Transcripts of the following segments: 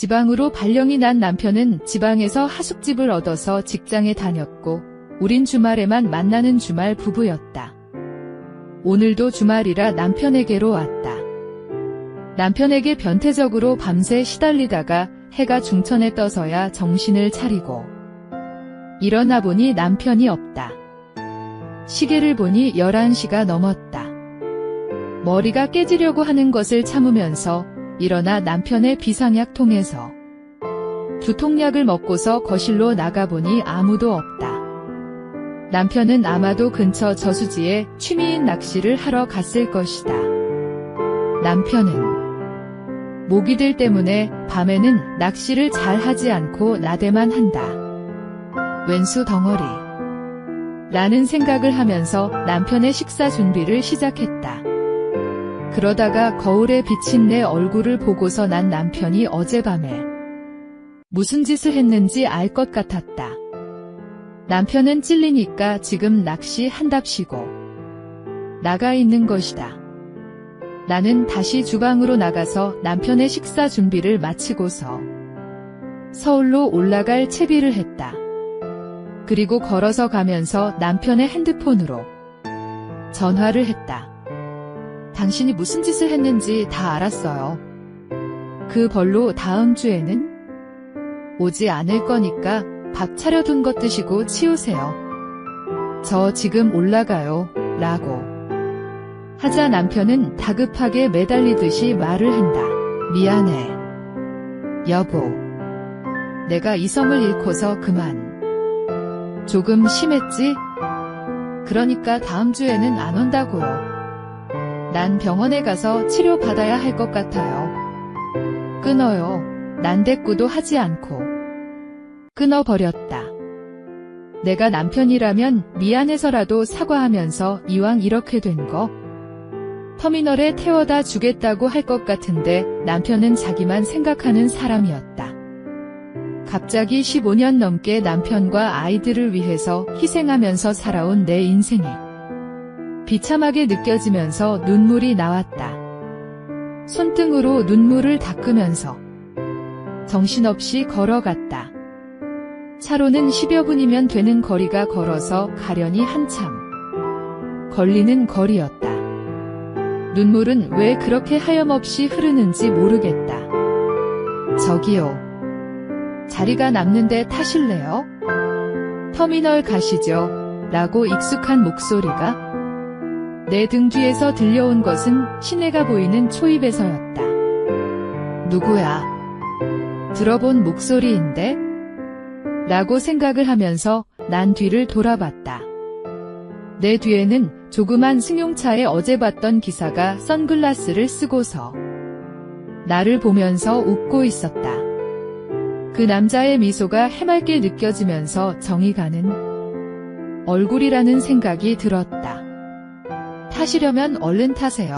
지방으로 발령이 난 남편은 지방에서 하숙집을 얻어서 직장에 다녔고 우린 주말에만 만나는 주말 부부였다. 오늘도 주말이라 남편에게로 왔다. 남편에게 변태적으로 밤새 시달리다가 해가 중천에 떠서야 정신을 차리고 일어나 보니 남편이 없다. 시계를 보니 11시가 넘었다. 머리가 깨지려고 하는 것을 참으면서 일어나 남편의 비상약 통에서 2통약을 먹고서 거실로 나가보니 아무도 없다. 남편은 아마도 근처 저수지에 취미인 낚시를 하러 갔을 것이다. 남편은 모기들 때문에 밤에는 낚시를 잘 하지 않고 나대만 한다. 웬수 덩어리. 라는 생각을 하면서 남편의 식사 준비를 시작했다. 그러다가 거울에 비친 내 얼굴을 보고서 난 남편이 어젯밤에 무슨 짓을 했는지 알 것 같았다. 남편은 찔리니까 지금 낚시 한답시고 나가 있는 것이다. 나는 다시 주방으로 나가서 남편의 식사 준비를 마치고서 서울로 올라갈 채비를 했다. 그리고 걸어서 가면서 남편의 핸드폰으로 전화를 했다. 당신이 무슨 짓을 했는지 다 알았어요. 그 벌로 다음 주에는 오지 않을 거니까 밥 차려둔 것 드시고 치우세요. 저 지금 올라가요. 라고 하자 남편은 다급하게 매달리듯이 말을 한다. 미안해. 여보. 내가 이성을 잃고서 그만. 조금 심했지? 그러니까 다음 주에는 안 온다고요. 난 병원에 가서 치료받아야 할 것 같아요. 끊어요. 난 대꾸도 하지 않고 끊어버렸다. 내가 남편이라면 미안해서라도 사과하면서 이왕 이렇게 된 거 터미널에 태워다 주겠다고 할 것 같은데 남편은 자기만 생각하는 사람이었다. 갑자기 15년 넘게 남편과 아이들을 위해서 희생하면서 살아온 내 인생이 비참하게 느껴지면서 눈물이 나왔다. 손등으로 눈물을 닦으면서 정신없이 걸어갔다. 차로는 10여 분이면 되는 거리가 걸어서 가려니 한참 걸리는 거리였다. 눈물은 왜 그렇게 하염없이 흐르는지 모르겠다. 저기요. 자리가 남는데 타실래요? 터미널 가시죠. 라고 익숙한 목소리가 내 등 뒤에서 들려온 것은 시내가 보이는 초입에서였다. 누구야? 들어본 목소리인데? 라고 생각을 하면서 난 뒤를 돌아봤다. 내 뒤에는 조그만 승용차에 어제 봤던 기사가 선글라스를 쓰고서 나를 보면서 웃고 있었다. 그 남자의 미소가 해맑게 느껴지면서 정이 가는 얼굴이라는 생각이 들었다. 타시려면 얼른 타세요.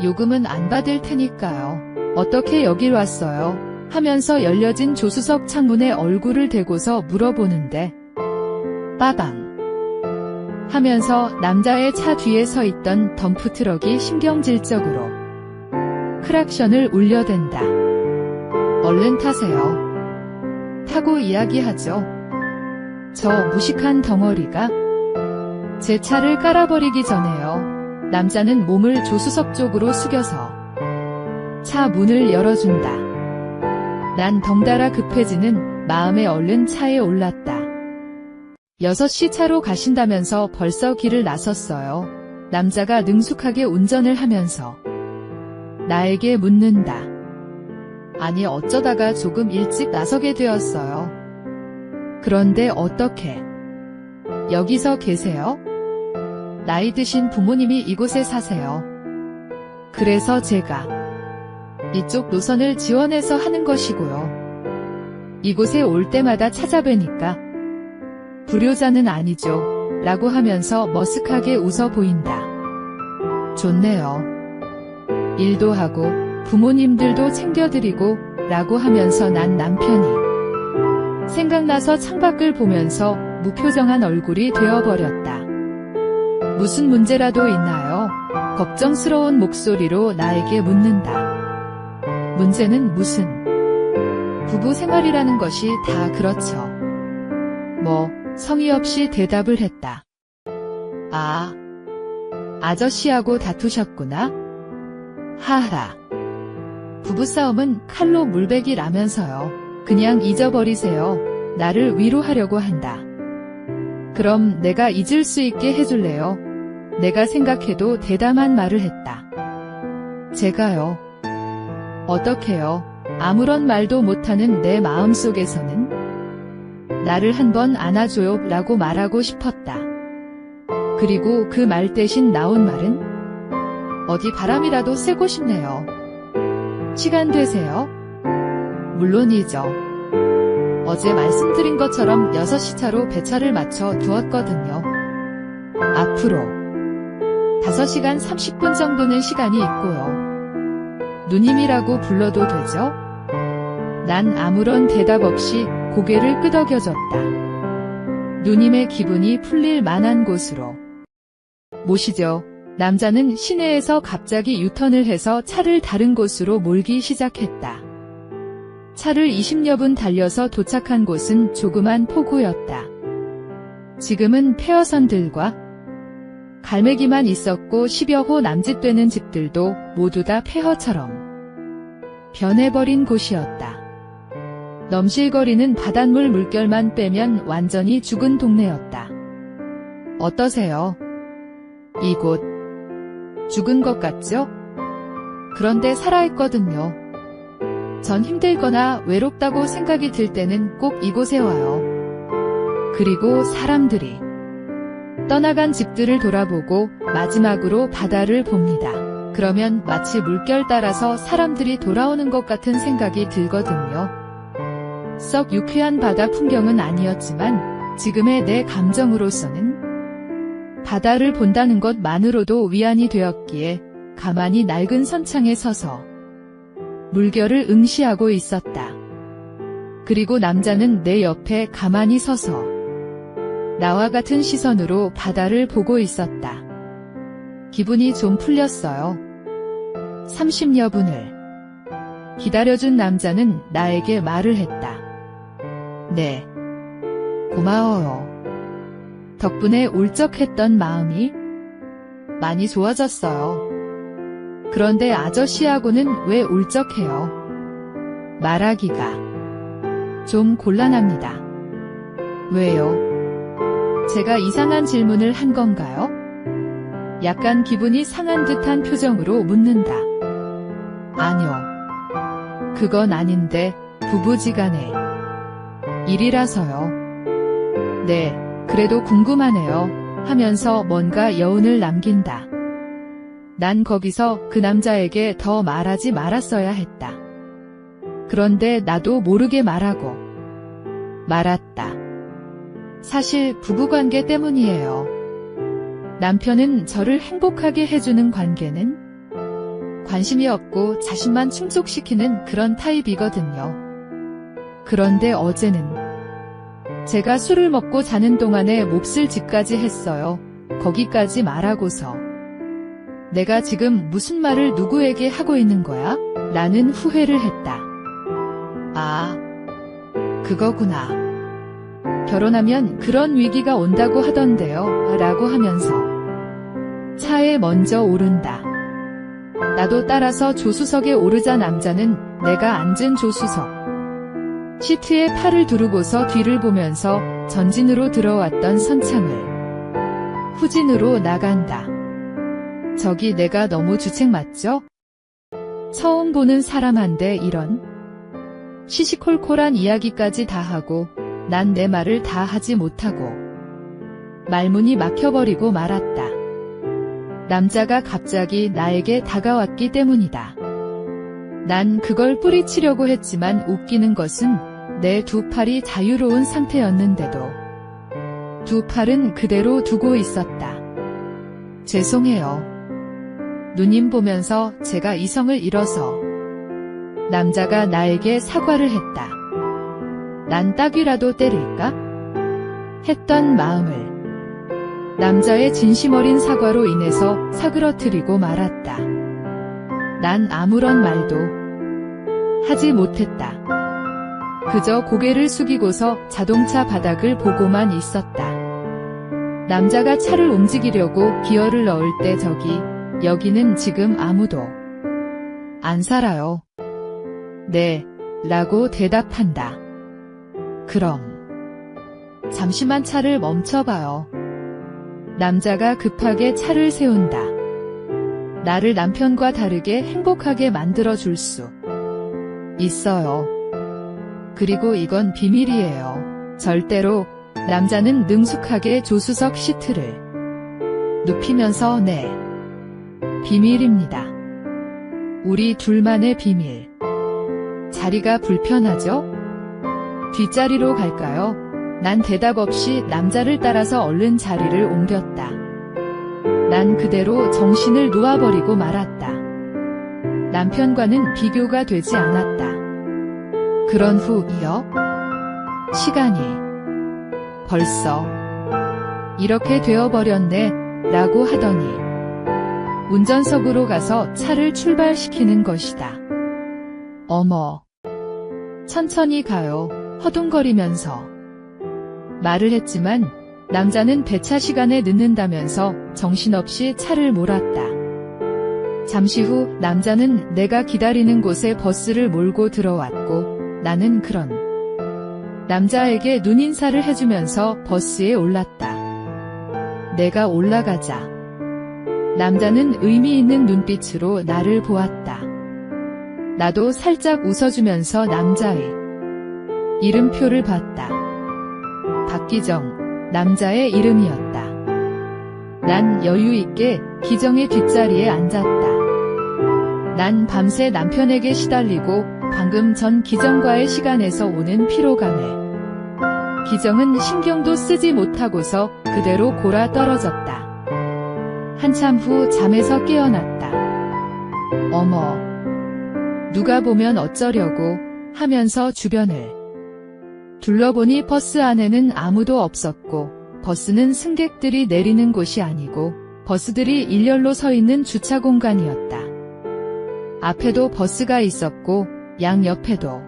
요금은 안 받을 테니까요. 어떻게 여길 왔어요? 하면서 열려진 조수석 창문에 얼굴을 대고서 물어보는데 빠방 하면서 남자의 차 뒤에 서 있던 덤프트럭이 신경질적으로 크락션을 울려댄다. 얼른 타세요. 타고 이야기하죠. 저 무식한 덩어리가 제 차를 깔아버리기 전에요. 남자는 몸을 조수석 쪽으로 숙여서 차 문을 열어준다. 난 덩달아 급해지는 마음에 얼른 차에 올랐다. 6시 차로 가신다면서 벌써 길을 나섰어요. 남자가 능숙하게 운전을 하면서 나에게 묻는다. 아니 어쩌다가 조금 일찍 나서게 되었어요. 그런데 어떻게 여기서 계세요? 나이 드신 부모님이 이곳에 사세요. 그래서 제가 이쪽 노선을 지원해서 하는 것이고요. 이곳에 올 때마다 찾아뵈니까 불효자는 아니죠. 라고 하면서 머쓱하게 웃어 보인다. 좋네요. 일도 하고 부모님들도 챙겨드리고 라고 하면서 난 남편이 생각나서 창밖을 보면서 무표정한 얼굴이 되어버렸다. 무슨 문제라도 있나요? 걱정스러운 목소리로 나에게 묻는다. 문제는 무슨 부부 생활이라는 것이 다 그렇죠. 뭐, 성의 없이 대답을 했다. 아, 아저씨하고 다투셨구나? 하하. 부부싸움은 칼로 물베기라면서요. 그냥 잊어버리세요. 나를 위로하려고 한다. 그럼 내가 잊을 수 있게 해줄래요? 내가 생각해도 대담한 말을 했다. 제가요. 어떡해요? 아무런 말도 못하는 내 마음속에서는 나를 한번 안아줘요 라고 말하고 싶었다. 그리고 그 말 대신 나온 말은 어디 바람이라도 쐬고 싶네요. 시간 되세요? 물론이죠. 어제 말씀드린 것처럼 6시 차로 배차를 맞춰 두었거든요. 앞으로 5시간 30분 정도는 시간이 있고요. 누님이라고 불러도 되죠? 난 아무런 대답 없이 고개를 끄덕여줬다. 누님의 기분이 풀릴 만한 곳으로 모시죠. 남자는 시내에서 갑자기 유턴을 해서 차를 다른 곳으로 몰기 시작했다. 차를 20여 분 달려서 도착한 곳은 조그만 포구였다. 지금은 폐허선들과 갈매기만 있었고 10여 호 남짓되는 집들도 모두 다 폐허처럼 변해버린 곳이었다. 넘실거리는 바닷물 물결만 빼면 완전히 죽은 동네였다. 어떠세요? 이곳 죽은 것 같죠? 그런데 살아있거든요. 전 힘들거나 외롭다고 생각이 들 때는 꼭 이곳에 와요. 그리고 사람들이 떠나간 집들을 돌아보고 마지막으로 바다를 봅니다. 그러면 마치 물결 따라서 사람들이 돌아오는 것 같은 생각이 들거든요. 썩 유쾌한 바다 풍경은 아니었지만 지금의 내 감정으로서는 바다를 본다는 것만으로도 위안이 되었기에 가만히 낡은 선창에 서서 물결을 응시하고 있었다. 그리고 남자는 내 옆에 가만히 서서 나와 같은 시선으로 바다를 보고 있었다. 기분이 좀 풀렸어요. 30여 분을 기다려준 남자는 나에게 말을 했다. 네. 고마워요. 덕분에 울적했던 마음이 많이 좋아졌어요. 그런데 아저씨하고는 왜 울적해요? 말하기가 좀 곤란합니다. 왜요? 제가 이상한 질문을 한 건가요? 약간 기분이 상한 듯한 표정으로 묻는다. 아니요. 그건 아닌데 부부지간의 일이라서요. 네, 그래도 궁금하네요. 하면서 뭔가 여운을 남긴다. 난 거기서 그 남자에게 더 말하지 말았어야 했다. 그런데 나도 모르게 말하고 말았다. 사실 부부관계 때문이에요. 남편은 저를 행복하게 해주는 관계는 관심이 없고 자신만 충족시키는 그런 타입이거든요. 그런데 어제는 제가 술을 먹고 자는 동안에 몹쓸 짓까지 했어요. 거기까지 말하고서 내가 지금 무슨 말을 누구에게 하고 있는 거야? 라는 후회를 했다. 아, 그거구나. 결혼하면 그런 위기가 온다고 하던데요. 라고 하면서 차에 먼저 오른다. 나도 따라서 조수석에 오르자 남자는 내가 앉은 조수석 시트에 팔을 두르고서 뒤를 보면서 전진으로 들어왔던 선창을 후진으로 나간다. 저기 내가 너무 주책 맞죠? 처음 보는 사람한테 이런 시시콜콜한 이야기까지 다 하고 난 내 말을 다 하지 못하고 말문이 막혀버리고 말았다. 남자가 갑자기 나에게 다가왔기 때문이다. 난 그걸 뿌리치려고 했지만 웃기는 것은 내 두 팔이 자유로운 상태였는데도 두 팔은 그대로 두고 있었다. 죄송해요. 누님 보면서 제가 이성을 잃어서 남자가 나에게 사과를 했다. 난 따귀라도 때릴까? 했던 마음을 남자의 진심 어린 사과로 인해서 사그러뜨리고 말았다. 난 아무런 말도 하지 못했다. 그저 고개를 숙이고서 자동차 바닥을 보고만 있었다. 남자가 차를 움직이려고 기어를 넣을 때 여기는 지금 아무도 안 살아요. 네, 라고 대답한다. 그럼 잠시만 차를 멈춰봐요. 남자가 급하게 차를 세운다. 나를 남편과 다르게 행복하게 만들어줄 수 있어요. 그리고 이건 비밀이에요. 절대로. 남자는 능숙하게 조수석 시트를 눕히면서 네, 비밀입니다. 우리 둘만의 비밀. 자리가 불편하죠? 뒷자리로 갈까요? 난 대답 없이 남자를 따라서 얼른 자리를 옮겼다. 난 그대로 정신을 놓아버리고 말았다. 남편과는 비교가 되지 않았다. 그런 후이어 시간이 벌써 이렇게 되어버렸네 라고 하더니 운전석으로 가서 차를 출발시키는 것이다. 어머, 천천히 가요. 허둥거리면서 말을 했지만 남자는 배차 시간에 늦는다면서 정신없이 차를 몰았다. 잠시 후 남자는 내가 기다리는 곳에 버스를 몰고 들어왔고 나는 그런 남자에게 눈인사를 해주면서 버스에 올랐다. 내가 올라가자 남자는 의미 있는 눈빛으로 나를 보았다. 나도 살짝 웃어주면서 남자의 이름표를 봤다. 박기정, 남자의 이름이었다. 난 여유 있게 기정의 뒷자리에 앉았다. 난 밤새 남편에게 시달리고 방금 전 기정과의 시간에서 오는 피로감에 기정은 신경도 쓰지 못하고서 그대로 골아 떨어졌다. 한참 후 잠에서 깨어났다. 어머, 누가 보면 어쩌려고 하면서 주변을 둘러보니 버스 안에는 아무도 없었고 버스는 승객들이 내리는 곳이 아니고 버스들이 일렬로 서 있는 주차 공간이었다. 앞에도 버스가 있었고 양옆에도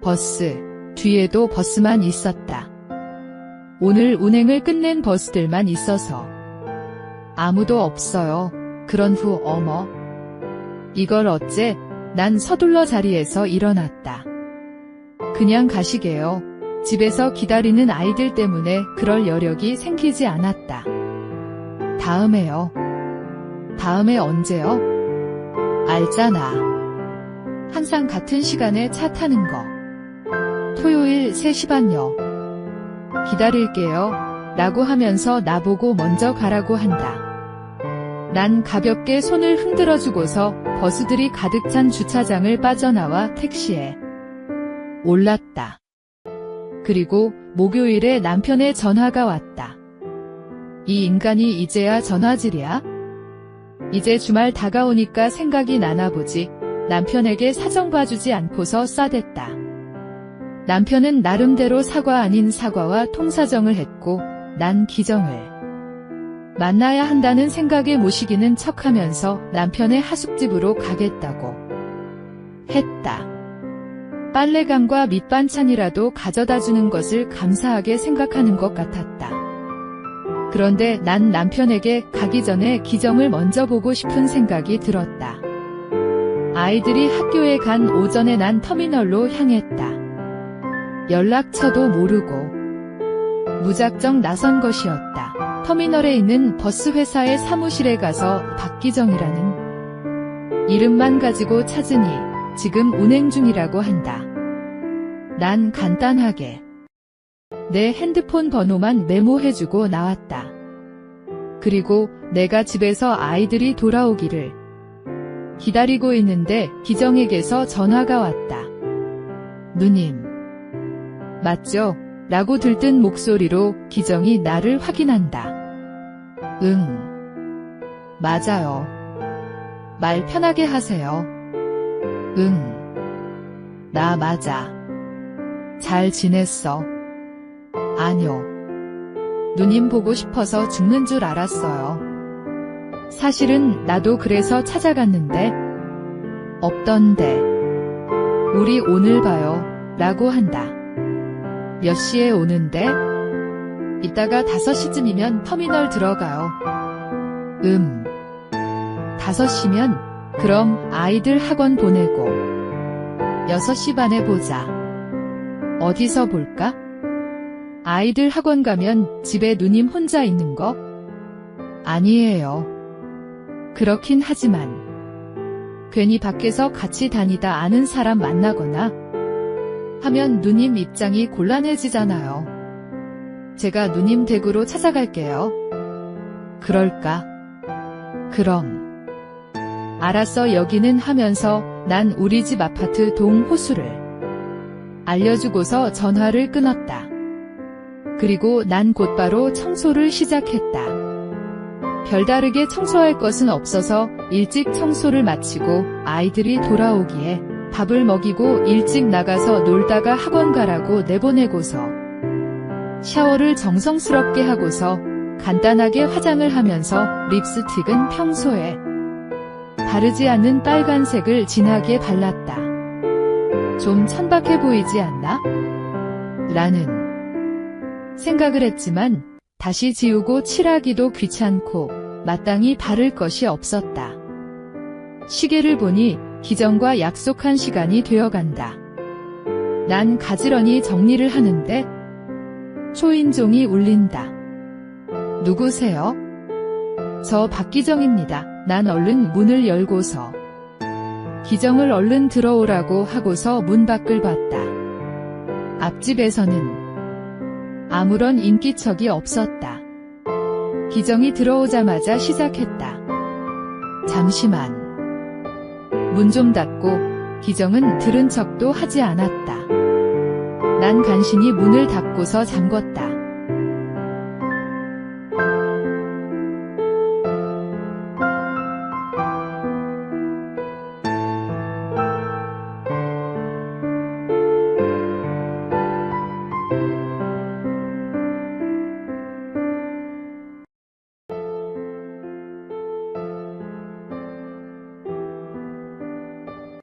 버스, 뒤에도 버스만 있었다. 오늘 운행을 끝낸 버스들만 있어서 아무도 없어요. 그런 후 어머, 이걸 어째? 난 서둘러 자리에서 일어났다. 그냥 가시게요. 집에서 기다리는 아이들 때문에 그럴 여력이 생기지 않았다. 다음에요. 다음에 언제요? 알잖아. 항상 같은 시간에 차 타는 거. 토요일 3시 반요. 기다릴게요. 라고 하면서 나보고 먼저 가라고 한다. 난 가볍게 손을 흔들어주고서 버스들이 가득 찬 주차장을 빠져나와 택시에 올랐다. 그리고 목요일에 남편의 전화가 왔다. 이 인간이 이제야 전화질이야? 이제 주말 다가오니까 생각이 나나 보지. 남편에게 사정 봐주지 않고서 싸댔다. 남편은 나름대로 사과 아닌 사과와 통사정을 했고 난 기정을 만나야 한다는 생각에 모시기는 척하면서 남편의 하숙집으로 가겠다고 했다. 빨래감과 밑반찬이라도 가져다주는 것을 감사하게 생각하는 것 같았다. 그런데 난 남편에게 가기 전에 기정을 먼저 보고 싶은 생각이 들었다. 아이들이 학교에 간 오전에 난 터미널로 향했다. 연락처도 모르고 무작정 나선 것이었다. 터미널에 있는 버스 회사의 사무실에 가서 박기정이라는 이름만 가지고 찾으니 지금 운행 중이라고 한다. 난 간단하게 내 핸드폰 번호만 메모해주고 나왔다. 그리고 내가 집에서 아이들이 돌아오기를 기다리고 있는데 기정에게서 전화가 왔다. 누님, 맞죠? 라고 들뜬 목소리로 기정이 나를 확인한다. 응, 맞아요. 말 편하게 하세요. 응, 나 맞아. 잘 지냈어? 아뇨. 누님 보고 싶어서 죽는 줄 알았어요. 사실은 나도 그래서 찾아갔는데 없던데. 우리 오늘 봐요. 라고 한다. 몇 시에 오는데? 이따가 5시쯤이면 터미널 들어가요. 5시면 그럼 아이들 학원 보내고 6시 반에 보자. 어디서 볼까? 아이들 학원 가면 집에 누님 혼자 있는 거? 아니에요. 그렇긴 하지만 괜히 밖에서 같이 다니다 아는 사람 만나거나 하면 누님 입장이 곤란해지잖아요. 제가 누님 댁으로 찾아갈게요. 그럴까? 그럼. 알았어 여기는 하면서 난 우리 집 아파트 동호수를 알려주고서 전화를 끊었다. 그리고 난 곧바로 청소를 시작했다. 별다르게 청소할 것은 없어서 일찍 청소를 마치고 아이들이 돌아오기에 밥을 먹이고 일찍 나가서 놀다가 학원 가라고 내보내고서 샤워를 정성스럽게 하고서 간단하게 화장을 하면서 립스틱은 평소에 바르지 않는 빨간색을 진하게 발랐다. 좀 천박해 보이지 않나? 라는 생각을 했지만 다시 지우고 칠하기도 귀찮고 마땅히 바를 것이 없었다. 시계를 보니 기정과 약속한 시간이 되어간다. 난 가지런히 정리를 하는데 초인종이 울린다. 누구세요? 저 박기정입니다. 난 얼른 문을 열고서 기정을 얼른 들어오라고 하고서 문 밖을 봤다. 앞집에서는 아무런 인기척이 없었다. 기정이 들어오자마자 시작했다. 잠시만. 문 좀 닫고 기정은 들은 척도 하지 않았다. 난 간신히 문을 닫고서 잠궜다.